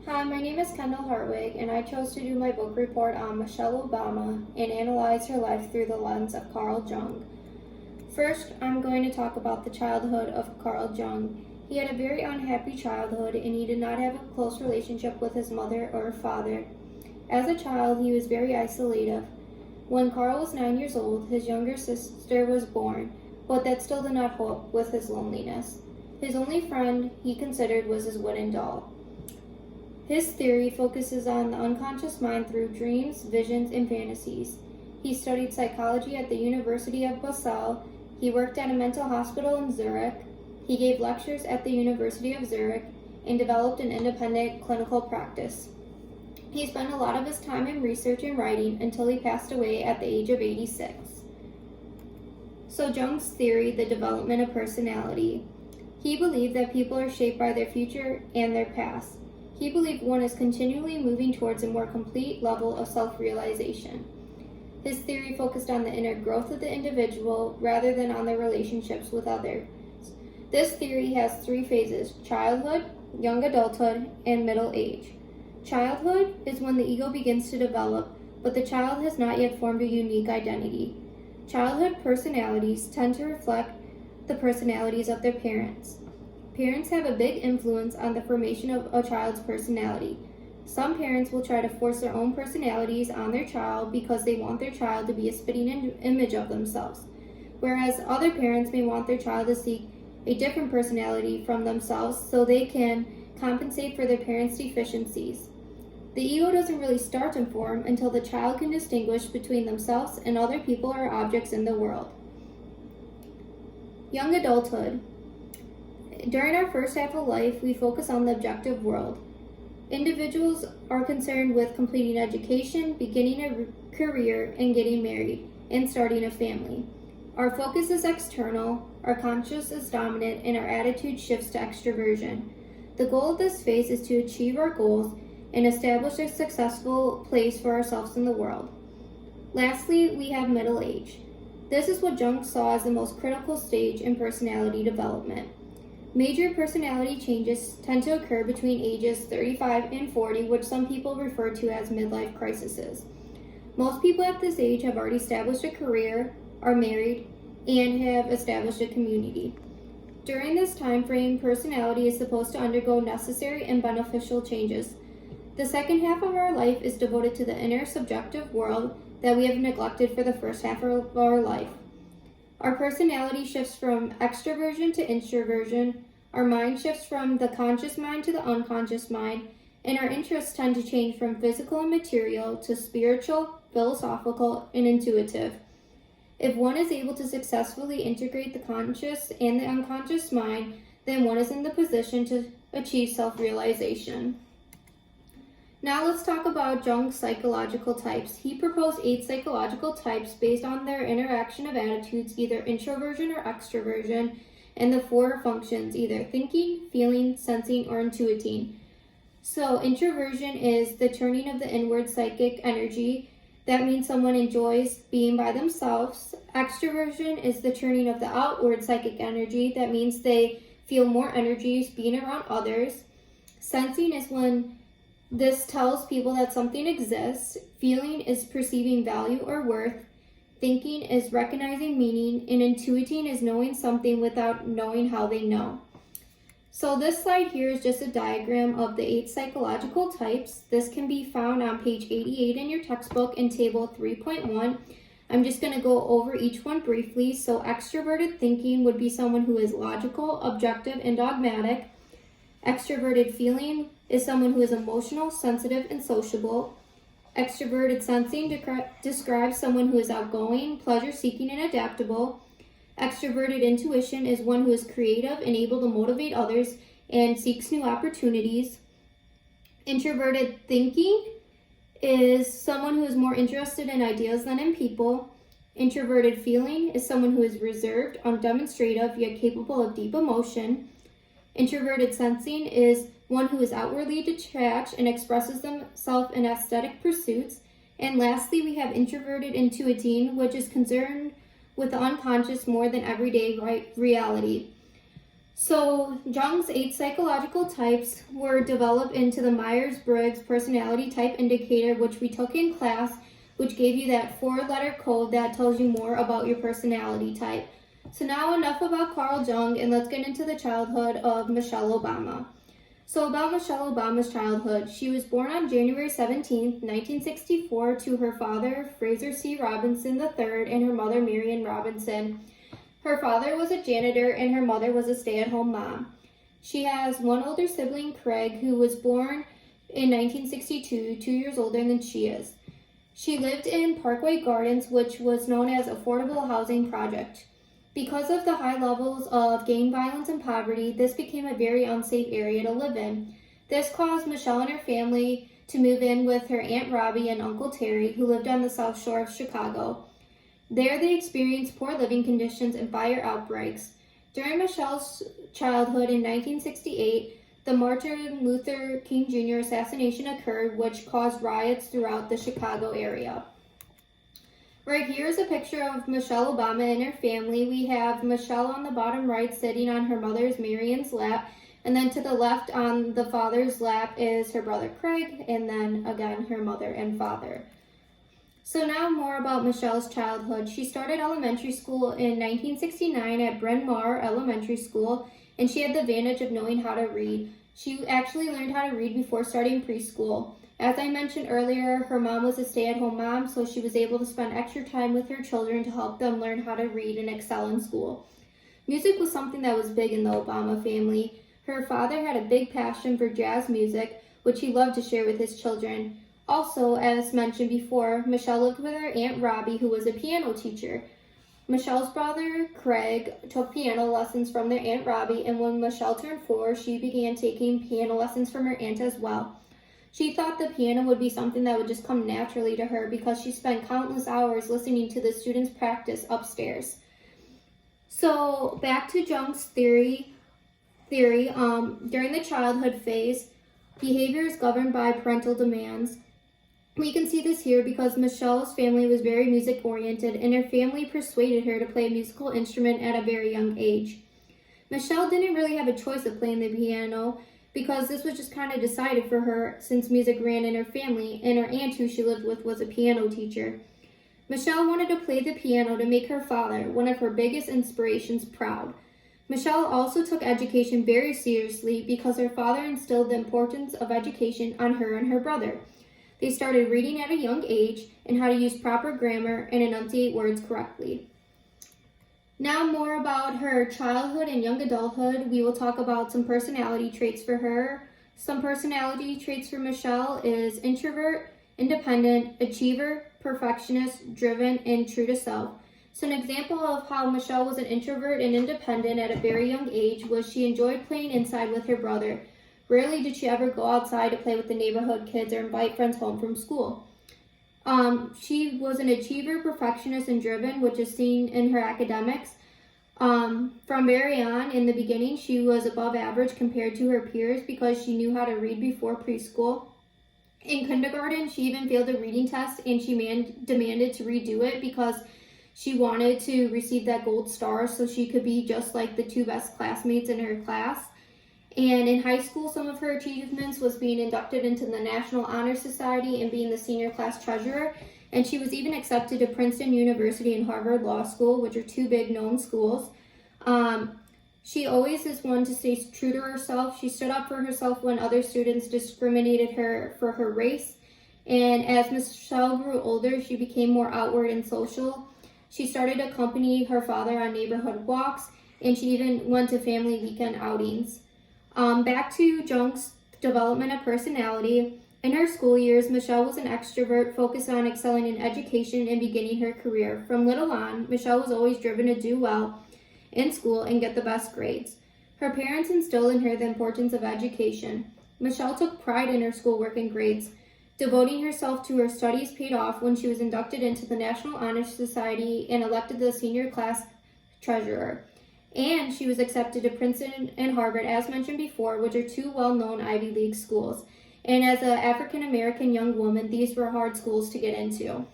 Hi, my name is Kendall Hartwig, and I chose to do my book report on Michelle Obama and analyze her life through the lens of Carl Jung. First, I'm going to talk about the childhood of Carl Jung. He had a very unhappy childhood, and he did not have a close relationship with his mother or father. As a child, he was very isolated. When Carl was 9 years old, his younger sister was born, but that still did not help with his loneliness. His only friend he considered was his wooden doll. His theory focuses on the unconscious mind through dreams, visions, and fantasies. He studied psychology at the University of Basel. He worked at a mental hospital in Zurich. He gave lectures at the University of Zurich and developed an independent clinical practice. He spent a lot of his time in research and writing until he passed away at the age of 86. So Jung's theory, the development of personality. He believed that people are shaped by their future and their past. He believed one is continually moving towards a more complete level of self-realization. His theory focused on the inner growth of the individual rather than on their relationships with others. This theory has 3 phases: childhood, young adulthood, and middle age. Childhood is when the ego begins to develop, but the child has not yet formed a unique identity. Childhood personalities tend to reflect the personalities of their parents. Parents have a big influence on the formation of a child's personality. Some parents will try to force their own personalities on their child because they want their child to be a spitting image of themselves, whereas other parents may want their child to seek a different personality from themselves so they can compensate for their parents' deficiencies. The ego doesn't really start to form until the child can distinguish between themselves and other people or objects in the world. Young adulthood. During our first half of life, we focus on the objective world. Individuals are concerned with completing education, beginning a career, and getting married, and starting a family. Our focus is external, our conscious is dominant, and our attitude shifts to extroversion. The goal of this phase is to achieve our goals and establish a successful place for ourselves in the world. Lastly, we have middle age. This is what Jung saw as the most critical stage in personality development. Major personality changes tend to occur between ages 35 and 40, which some people refer to as midlife crises. Most people at this age have already established a career, are married, and have established a community. During this time frame, personality is supposed to undergo necessary and beneficial changes. The second half of our life is devoted to the inner subjective world that we have neglected for the first half of our life. Our personality shifts from extroversion to introversion, our mind shifts from the conscious mind to the unconscious mind, and our interests tend to change from physical and material to spiritual, philosophical, and intuitive. If one is able to successfully integrate the conscious and the unconscious mind, then one is in the position to achieve self-realization. Now let's talk about Jung's psychological types. He proposed 8 psychological types based on their interaction of attitudes, either introversion or extroversion, and the 4 functions, either thinking, feeling, sensing, or intuiting. So introversion is the turning of the inward psychic energy. That means someone enjoys being by themselves. Extroversion is the turning of the outward psychic energy. That means they feel more energy being around others. Sensing is when this tells people that something exists. Feeling is perceiving value or worth. Thinking is recognizing meaning. And intuiting is knowing something without knowing how they know. So this slide here is just a diagram of the 8 psychological types. This can be found on page 88 in your textbook in table 3.1. I'm just going to go over each one briefly. So extroverted thinking would be someone who is logical, objective, and dogmatic. Extroverted feeling is someone who is emotional, sensitive, and sociable. Extroverted sensing describes someone who is outgoing, pleasure-seeking, and adaptable. Extroverted intuition is one who is creative and able to motivate others and seeks new opportunities. Introverted thinking is someone who is more interested in ideas than in people. Introverted feeling is someone who is reserved, undemonstrative, yet capable of deep emotion. Introverted sensing is one who is outwardly detached and expresses themselves in aesthetic pursuits. And lastly, we have introverted intuiting, which is concerned with the unconscious more than everyday reality. So Jung's 8 psychological types were developed into the Myers-Briggs personality type indicator, which we took in class, which gave you that 4-letter code that tells you more about your personality type. So now enough about Carl Jung, and let's get into the childhood of Michelle Obama. So about Michelle Obama's childhood, she was born on January 17, 1964 to her father, Fraser C. Robinson III, and her mother, Marion Robinson. Her father was a janitor and her mother was a stay-at-home mom. She has one older sibling, Craig, who was born in 1962, 2 years older than she is. She lived in Parkway Gardens, which was known as Affordable Housing Project. Because of the high levels of gang violence and poverty, this became a very unsafe area to live in. This caused Michelle and her family to move in with her Aunt Robbie and Uncle Terry, who lived on the South Shore of Chicago. There they experienced poor living conditions and fire outbreaks. During Michelle's childhood in 1968, the Martin Luther King Jr. assassination occurred, which caused riots throughout the Chicago area. Right here is a picture of Michelle Obama and her family. We have Michelle on the bottom right sitting on her mother's Marion's lap, and then to the left on the father's lap is her brother Craig, and then again her mother and father. So now more about Michelle's childhood. She started elementary school in 1969 at Bryn Mawr Elementary School, and she had the advantage of knowing how to read. She actually learned how to read before starting preschool. As I mentioned earlier, her mom was a stay-at-home mom, so she was able to spend extra time with her children to help them learn how to read and excel in school. Music was something that was big in the Obama family. Her father had a big passion for jazz music, which he loved to share with his children. Also, as mentioned before, Michelle lived with her Aunt Robbie, who was a piano teacher. Michelle's brother, Craig, took piano lessons from their Aunt Robbie, and when Michelle turned 4, she began taking piano lessons from her aunt as well. She thought the piano would be something that would just come naturally to her because she spent countless hours listening to the students practice upstairs. So, back to Jung's theory, during the childhood phase, behavior is governed by parental demands. We can see this here because Michelle's family was very music-oriented, and her family persuaded her to play a musical instrument at a very young age. Michelle didn't really have a choice of playing the piano because this was just kind of decided for her since music ran in her family, and her aunt who she lived with was a piano teacher. Michelle wanted to play the piano to make her father, one of her biggest inspirations, proud. Michelle also took education very seriously because her father instilled the importance of education on her and her brother. They started reading at a young age and how to use proper grammar and enunciate words correctly. Now more about her childhood and young adulthood. We will talk about some personality traits for her. Some personality traits for Michelle is introvert, independent, achiever, perfectionist, driven, and true to self. So an example of how Michelle was an introvert and independent at a very young age was she enjoyed playing inside with her brother. Rarely did she ever go outside to play with the neighborhood kids or invite friends home from school. She was an achiever, perfectionist, and driven, which is seen in her academics. From very on, in the beginning, she was above average compared to her peers because she knew how to read before preschool. In kindergarten, she even failed a reading test, and she demanded to redo it because she wanted to receive that gold star so she could be just like the 2 best classmates in her class. And in high school, some of her achievements was being inducted into the National Honor Society and being the senior class treasurer. And she was even accepted to Princeton University and Harvard Law School, which are 2 big known schools. She always is one to stay true to herself. She stood up for herself when other students discriminated her for her race. And as Michelle grew older, she became more outward and social. She started to accompany her father on neighborhood walks, and she even went to family weekend outings. Back to Jung's development of personality. In her school years, Michelle was an extrovert focused on excelling in education and beginning her career. From little on, Michelle was always driven to do well in school and get the best grades. Her parents instilled in her the importance of education. Michelle took pride in her schoolwork and grades. Devoting herself to her studies paid off when she was inducted into the National Honor Society and elected the senior class treasurer. And she was accepted to Princeton and Harvard, as mentioned before, which are 2 well-known Ivy League schools. And as an African-American young woman, these were hard schools to get into.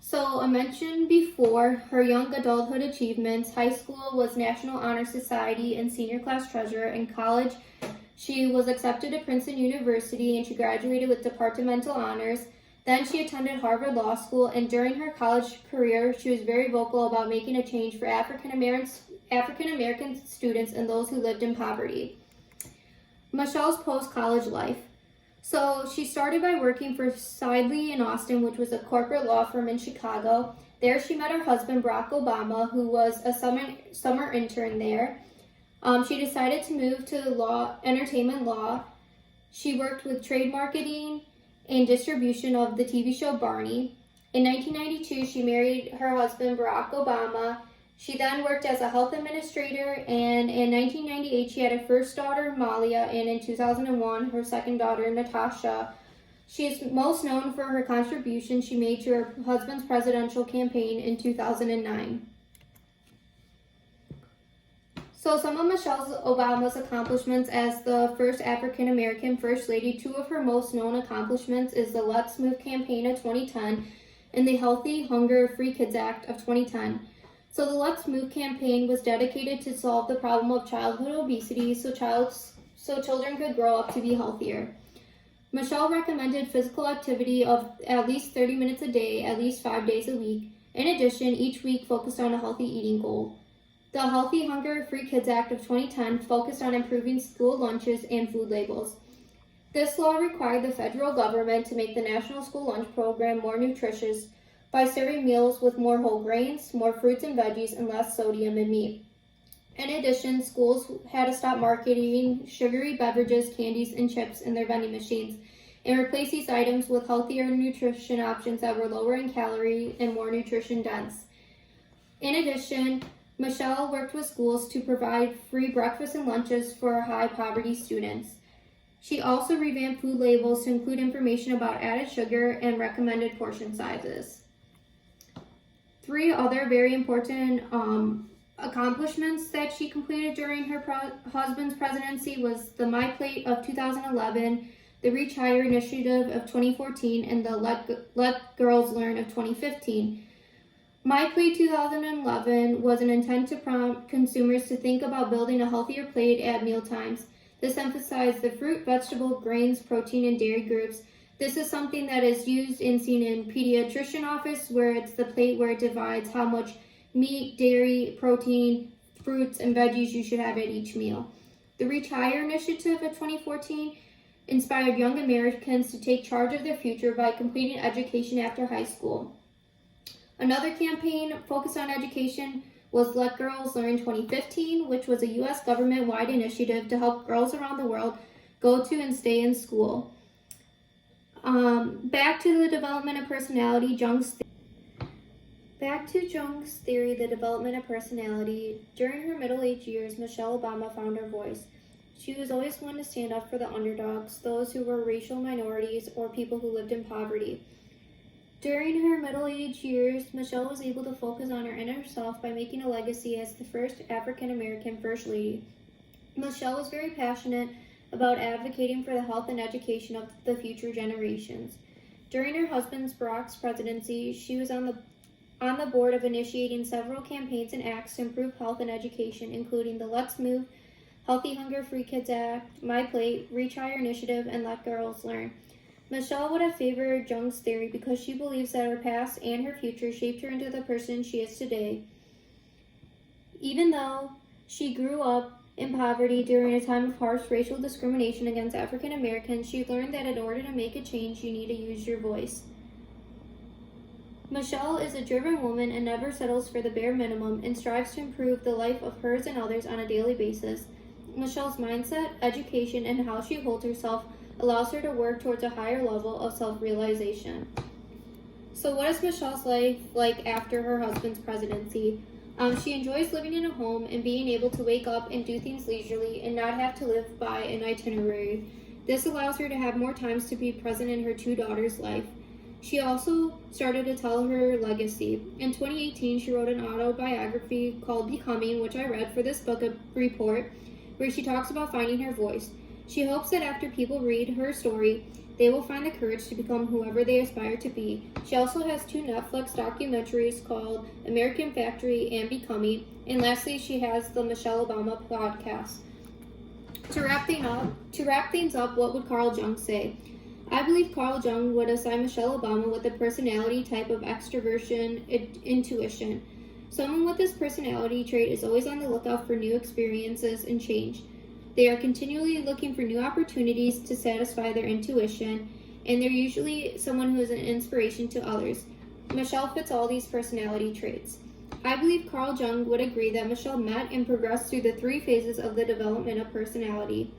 So I mentioned before her young adulthood achievements. High school was National Honor Society and senior class treasurer. In college, she was accepted to Princeton University and she graduated with departmental honors. Then she attended Harvard Law School, and during her college career, she was very vocal about making a change for African American students and those who lived in poverty. Michelle's post-college life. So she started by working for Sidley & Austin, which was a corporate law firm in Chicago. There she met her husband, Barack Obama, who was a summer intern there. She decided to move to entertainment law. She worked with trade marketing and distribution of the TV show Barney. In 1992, she married her husband, Barack Obama. She then worked as a health administrator, and in 1998, she had her first daughter, Malia, and in 2001, her second daughter, Natasha. She is most known for her contribution she made to her husband's presidential campaign in 2009. So some of Michelle Obama's accomplishments as the first African American First Lady. Two of her most known accomplishments is the Let's Move campaign of 2010 and the Healthy, Hunger, Free Kids Act of 2010. So the Let's Move campaign was dedicated to solve the problem of childhood obesity so children could grow up to be healthier. Michelle recommended physical activity of at least 30 minutes a day, at least 5 days a week. In addition, each week focused on a healthy eating goal. The Healthy Hunger Free Kids Act of 2010 focused on improving school lunches and food labels. This law required the federal government to make the National School Lunch Program more nutritious by serving meals with more whole grains, more fruits and veggies, and less sodium and meat. In addition, schools had to stop marketing sugary beverages, candies, and chips in their vending machines and replace these items with healthier nutrition options that were lower in calorie and more nutrition dense. In addition, Michelle worked with schools to provide free breakfast and lunches for high poverty students. She also revamped food labels to include information about added sugar and recommended portion sizes. Three other very important accomplishments that she completed during her husband's presidency was the My Plate of 2011, the Reach Higher Initiative of 2014, and the Let Girls Learn of 2015. My Plate 2011 was an intent to prompt consumers to think about building a healthier plate at mealtimes. This emphasized the fruit, vegetable, grains, protein, and dairy groups. This is something that is used and seen in pediatrician office, where it's the plate where it divides how much meat, dairy, protein, fruits, and veggies you should have at each meal. The Reach Higher Initiative of 2014 inspired young Americans to take charge of their future by completing education after high school. Another campaign focused on education was Let Girls Learn 2015, which was a U.S. government-wide initiative to help girls around the world go to and stay in school. Back to the development of personality, Back to Jung's theory, the development of personality. During her middle-aged years, Michelle Obama found her voice. She was always one to stand up for the underdogs, those who were racial minorities or people who lived in poverty. During her middle-aged years, Michelle was able to focus on her inner self by making a legacy as the first African-American First Lady. Michelle was very passionate about advocating for the health and education of the future generations. During her husband Barack's presidency, she was on the board of initiating several campaigns and acts to improve health and education, including the Let's Move, Healthy Hunger Free Kids Act, My Plate, Reach Higher Initiative, and Let Girls Learn. Michelle would have favored Jung's theory because she believes that her past and her future shaped her into the person she is today. Even though she grew up in poverty during a time of harsh racial discrimination against African Americans, she learned that in order to make a change, you need to use your voice. Michelle is a driven woman and never settles for the bare minimum and strives to improve the life of hers and others on a daily basis. Michelle's mindset, education, and how she holds herself allows her to work towards a higher level of self-realization. So what is Michelle's life like after her husband's presidency? She enjoys living in a home and being able to wake up and do things leisurely and not have to live by an itinerary. This allows her to have more times to be present in her two daughters' life. She also started to tell her legacy. In 2018, she wrote an autobiography called Becoming, which I read for this book report, where she talks about finding her voice. She hopes that after people read her story, they will find the courage to become whoever they aspire to be. She also has 2 Netflix documentaries called American Factory and Becoming. And lastly, she has the Michelle Obama podcast. To wrap things up, what would Carl Jung say? I believe Carl Jung would assign Michelle Obama with the personality type of extroversion intuition. Someone with this personality trait is always on the lookout for new experiences and change. They are continually looking for new opportunities to satisfy their intuition, and they're usually someone who is an inspiration to others. Michelle fits all these personality traits. I believe Carl Jung would agree that Michelle met and progressed through the 3 phases of the development of personality.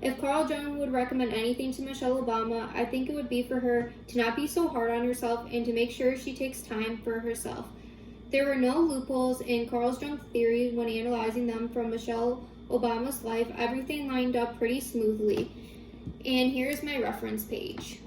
If Carl Jung would recommend anything to Michelle Obama, I think it would be for her to not be so hard on herself and to make sure she takes time for herself. There were no loopholes in Carl Jung's theories when analyzing them from Michelle Obama's life. Everything lined up pretty smoothly. And here's my reference page.